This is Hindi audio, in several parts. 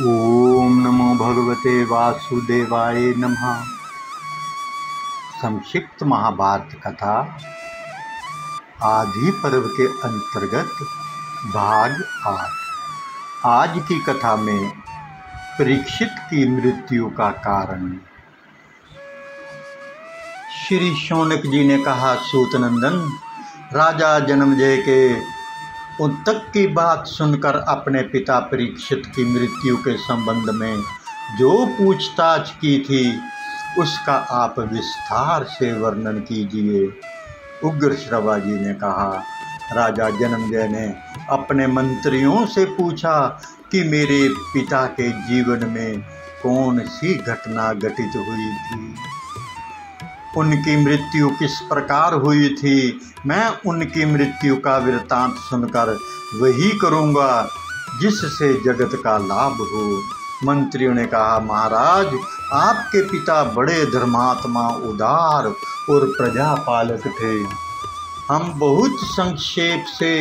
ओम नमो भगवते वासुदेवाय नमः। संक्षिप्त महाभारत कथा आदि पर्व के अंतर्गत भाग 8। आज की कथा में परीक्षित की मृत्यु का कारण। श्री शौनक जी ने कहा, सूतनंदन, राजा जन्मेजय के उत्तक की बात सुनकर अपने पिता परीक्षित की मृत्यु के संबंध में जो पूछताछ की थी उसका आप विस्तार से वर्णन कीजिए। उग्र श्रवा जी ने कहा, राजा जन्मेजय ने अपने मंत्रियों से पूछा कि मेरे पिता के जीवन में कौन सी घटना घटित हुई थी, उनकी मृत्यु किस प्रकार हुई थी। मैं उनकी मृत्यु का वृत्तांत सुनकर वही करूँगा जिससे जगत का लाभ हो। मंत्रियों ने कहा, महाराज, आपके पिता बड़े धर्मात्मा, उदार और प्रजापालक थे। हम बहुत संक्षेप से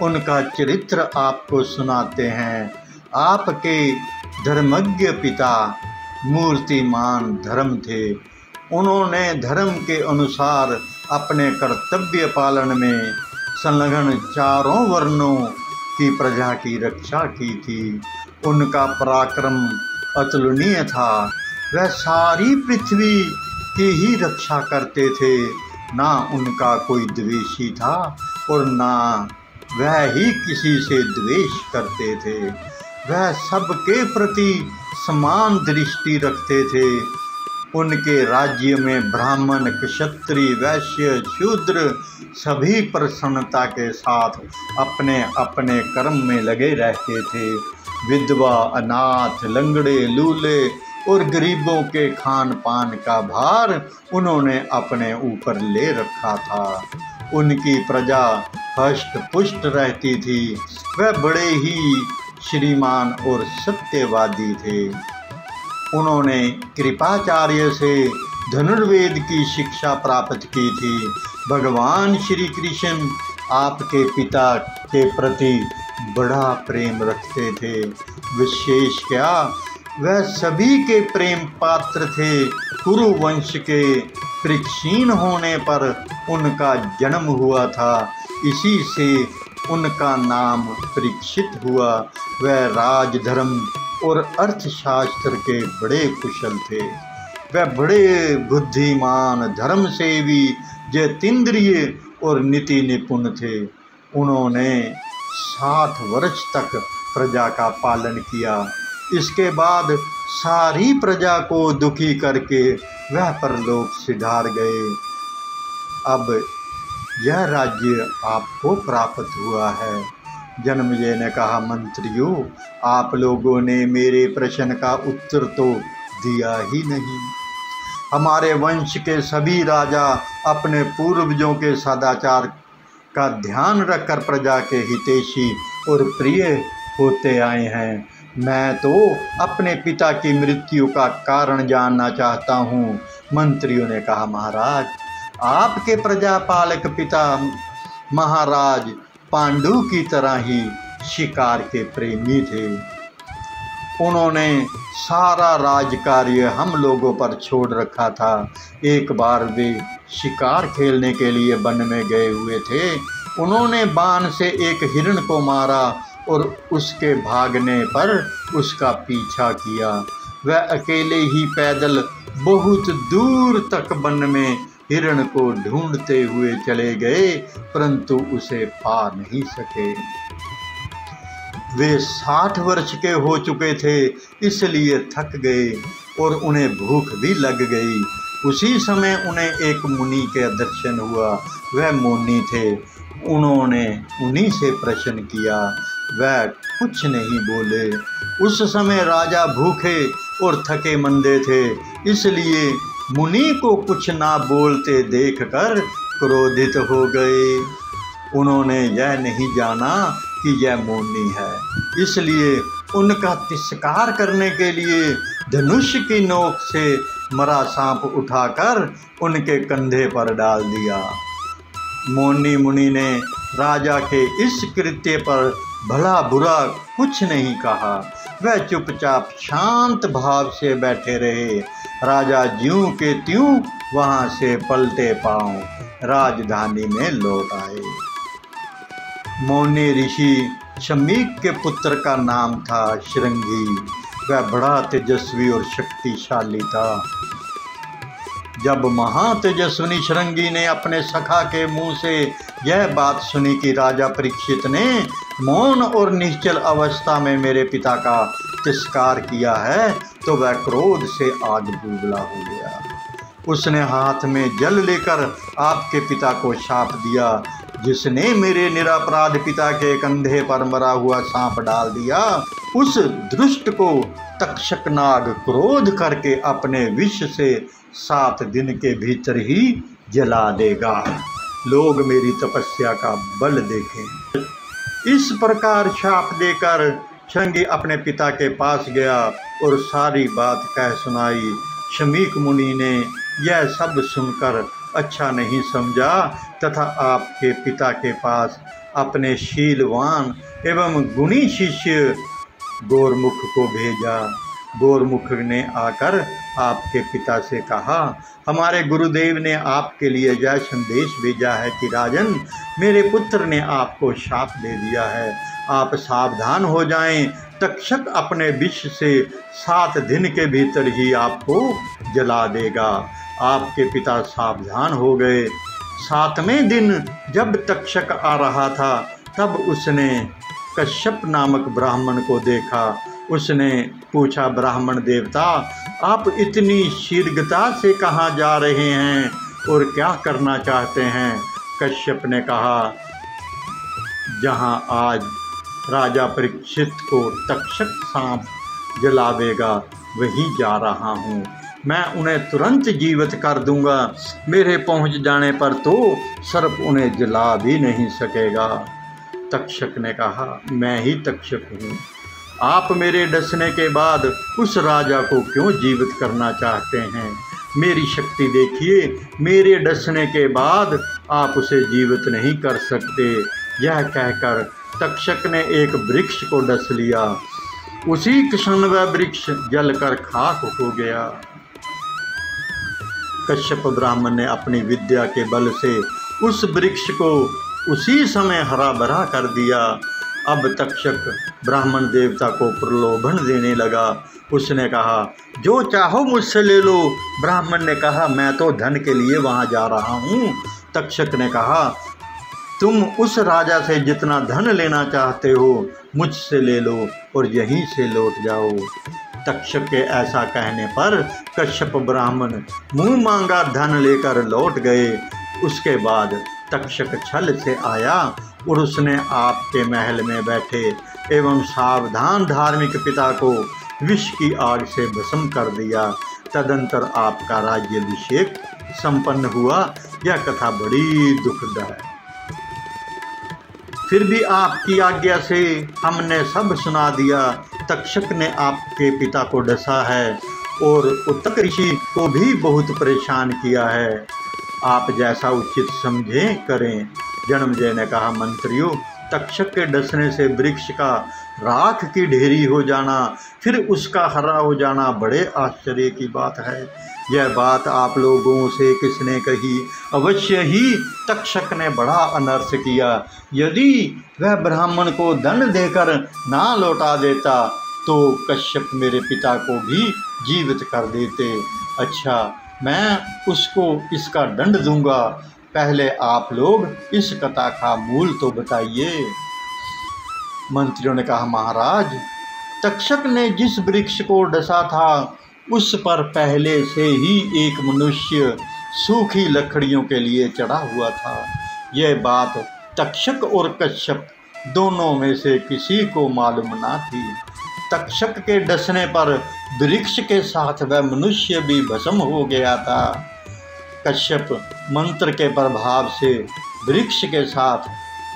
उनका चरित्र आपको सुनाते हैं। आपके धर्मज्ञ पिता मूर्तिमान धर्म थे। उन्होंने धर्म के अनुसार अपने कर्तव्य पालन में संलग्न चारों वर्णों की प्रजा की रक्षा की थी। उनका पराक्रम अतुलनीय था। वह सारी पृथ्वी की ही रक्षा करते थे। ना उनका कोई द्वेषी था और ना वह ही किसी से द्वेष करते थे। वह सबके प्रति समान दृष्टि रखते थे। उनके राज्य में ब्राह्मण, क्षत्रिय, वैश्य, शूद्र सभी प्रसन्नता के साथ अपने अपने कर्म में लगे रहते थे। विधवा, अनाथ, लंगड़े, लूले और गरीबों के खान पान का भार उन्होंने अपने ऊपर ले रखा था। उनकी प्रजा हष्ट पुष्ट रहती थी। वह बड़े ही श्रीमान और सत्यवादी थे। उन्होंने कृपाचार्य से धनुर्वेद की शिक्षा प्राप्त की थी। भगवान श्री कृष्ण आपके पिता के प्रति बड़ा प्रेम रखते थे। विशेष क्या, वह सभी के प्रेम पात्र थे। कुरु वंश के परीक्षीण होने पर उनका जन्म हुआ था, इसी से उनका नाम परीक्षित हुआ। वह राजधर्म और अर्थशास्त्र के बड़े कुशल थे। वह बड़े बुद्धिमान, धर्मसेवी, जितेंद्रिय और नीति निपुण थे। उन्होंने 60 वर्ष तक प्रजा का पालन किया। इसके बाद सारी प्रजा को दुखी करके वह परलोक सिधार गए। अब यह राज्य आपको प्राप्त हुआ है। जन्मेजय ने कहा, मंत्रियों, आप लोगों ने मेरे प्रश्न का उत्तर तो दिया ही नहीं। हमारे वंश के सभी राजा अपने पूर्वजों के सदाचार का ध्यान रखकर प्रजा के हितैषी और प्रिय होते आए हैं। मैं तो अपने पिता की मृत्यु का कारण जानना चाहता हूँ। मंत्रियों ने कहा, महाराज, आपके प्रजापालक पिता महाराज पांडु की तरह ही शिकार के प्रेमी थे। उन्होंने सारा राजकार्य हम लोगों पर छोड़ रखा था। एक बार वे शिकार खेलने के लिए वन में गए हुए थे। उन्होंने बाण से एक हिरण को मारा और उसके भागने पर उसका पीछा किया। वह अकेले ही पैदल बहुत दूर तक वन में हिरण को ढूंढते हुए चले गए, परंतु उसे पा नहीं सके। वे 60 वर्ष के हो चुके थे, इसलिए थक गए और उन्हें भूख भी लग गई। उसी समय उन्हें एक मुनि के दर्शन हुआ। वह मुनि थे। उन्होंने उन्हीं से प्रश्न किया। वह कुछ नहीं बोले। उस समय राजा भूखे और थके मंदे थे, इसलिए मुनि को कुछ ना बोलते देखकर क्रोधित हो गए। उन्होंने यह नहीं जाना कि यह मुनि है, इसलिए उनका तिरस्कार करने के लिए धनुष की नोक से मरा सांप उठाकर उनके कंधे पर डाल दिया। मुनि ने राजा के इस कृत्य पर भला बुरा कुछ नहीं कहा। वह चुपचाप शांत भाव से बैठे रहे। राजा ज्यों के त्यों वहाँ से पलटे पांव राजधानी में लौट आए। मौनी ऋषि शमीक के पुत्र का नाम था श्रृंगी। वह बड़ा तेजस्वी और शक्तिशाली था। जब महातेजस्विनी श्रृंगी ने अपने सखा के मुंह से यह बात सुनी कि राजा परीक्षित ने मौन और निश्चल अवस्था में मेरे पिता का तिरस्कार किया है, तो वह क्रोध से आग बुबला हो गया। उसने हाथ में जल लेकर आपके पिता को शाप दिया, जिसने मेरे निरपराध पिता के कंधे पर मरा हुआ सांप डाल दिया, उस दुष्ट को तक्षक नाग क्रोध करके अपने विष से 7 दिन के भीतर ही जला देगा। लोग मेरी तपस्या का बल देखें। इस प्रकार शाप देकर श्रृंगी अपने पिता के पास गया और सारी बात कह सुनाई। शमीक मुनि ने यह सब सुनकर अच्छा नहीं समझा तथा आपके पिता के पास अपने शीलवान एवं गुणी शिष्य गोरमुख को भेजा। गोरमुख ने आकर आपके पिता से कहा, हमारे गुरुदेव ने आपके लिए यह संदेश भेजा है कि राजन, मेरे पुत्र ने आपको शाप दे दिया है, आप सावधान हो जाएं। तक्षक अपने विष से 7 दिन के भीतर ही आपको जला देगा। आपके पिता सावधान हो गए। 7वें दिन जब तक्षक आ रहा था, तब उसने कश्यप नामक ब्राह्मण को देखा। उसने पूछा, ब्राह्मण देवता, आप इतनी शीघ्रता से कहाँ जा रहे हैं और क्या करना चाहते हैं? कश्यप ने कहा, जहाँ आज राजा परीक्षित को तक्षक सांप जलावेगा वहीं जा रहा हूँ। मैं उन्हें तुरंत जीवित कर दूंगा। मेरे पहुँच जाने पर तो सर्प उन्हें जला भी नहीं सकेगा। तक्षक ने कहा, मैं ही तक्षक हूँ। आप मेरे डसने के बाद उस राजा को क्यों जीवित करना चाहते हैं? मेरी शक्ति देखिए, मेरे डसने के बाद आप उसे जीवित नहीं कर सकते। यह कहकर तक्षक ने एक वृक्ष को डस लिया। उसी क्षण वह वृक्ष जलकर खाक हो गया। कश्यप ब्राह्मण ने अपनी विद्या के बल से उस वृक्ष को उसी समय हरा भरा कर दिया। अब तक्षक ब्राह्मण देवता को प्रलोभन देने लगा। उसने कहा, जो चाहो मुझसे ले लो। ब्राह्मण ने कहा, मैं तो धन के लिए वहाँ जा रहा हूँ। तक्षक ने कहा, तुम उस राजा से जितना धन लेना चाहते हो मुझसे ले लो और यहीं से लौट जाओ। तक्षक के ऐसा कहने पर कश्यप ब्राह्मण मुँह मांगा धन लेकर लौट गए। उसके बाद तक्षक छल से आया और उसने आपके महल में बैठे एवं सावधान धार्मिक पिता को विष की आग से भस्म कर दिया। तदंतर आपका राज्याभिषेक संपन्न हुआ। यह कथा बड़ी दुखद है। फिर भी आपकी आज्ञा से हमने सब सुना दिया। तक्षक ने आपके पिता को डसा है और उत्तक ऋषि को भी बहुत परेशान किया है। आप जैसा उचित समझें करें। जन्मजय ने कहा, मंत्रियों, तक्षक के डसने से वृक्ष का राख की ढेरी हो जाना, फिर उसका हरा हो जाना बड़े आश्चर्य की बात है। यह बात आप लोगों से किसने कही? अवश्य ही तक्षक ने बड़ा अनर्थ किया। यदि वह ब्राह्मण को दंड देकर ना लौटा देता तो कश्यप मेरे पिता को भी जीवित कर देते। अच्छा, मैं उसको इसका दंड दूंगा। पहले आप लोग इस कथा का मूल तो बताइए। मंत्रियों ने कहा, महाराज, तक्षक ने जिस वृक्ष को डसा था उस पर पहले से ही एक मनुष्य सूखी लकड़ियों के लिए चढ़ा हुआ था। यह बात तक्षक और कश्यप दोनों में से किसी को मालूम ना थी। तक्षक के डसने पर वृक्ष के साथ वह मनुष्य भी भस्म हो गया था। कश्यप मंत्र के प्रभाव से वृक्ष के साथ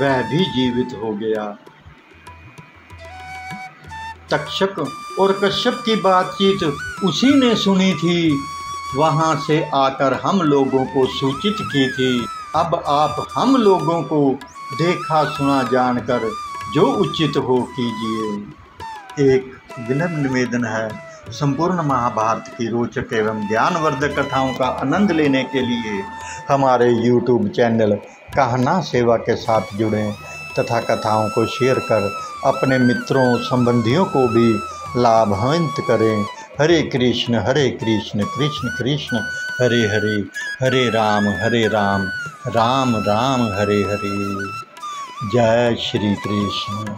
वह भी जीवित हो गया। तक्षक और कश्यप की बातचीत उसी ने सुनी थी, वहां से आकर हम लोगों को सूचित की थी। अब आप हम लोगों को देखा सुना जानकर जो उचित हो कीजिए। एक विनम्र निवेदन है, संपूर्ण महाभारत की रोचक एवं ज्ञानवर्धक कथाओं का आनंद लेने के लिए हमारे YouTube चैनल कहना सेवा के साथ जुड़ें तथा कथाओं को शेयर कर अपने मित्रों संबंधियों को भी लाभान्वित करें। हरे कृष्ण कृष्ण कृष्ण हरे हरे, हरे राम राम राम हरे हरे। जय श्री कृष्ण।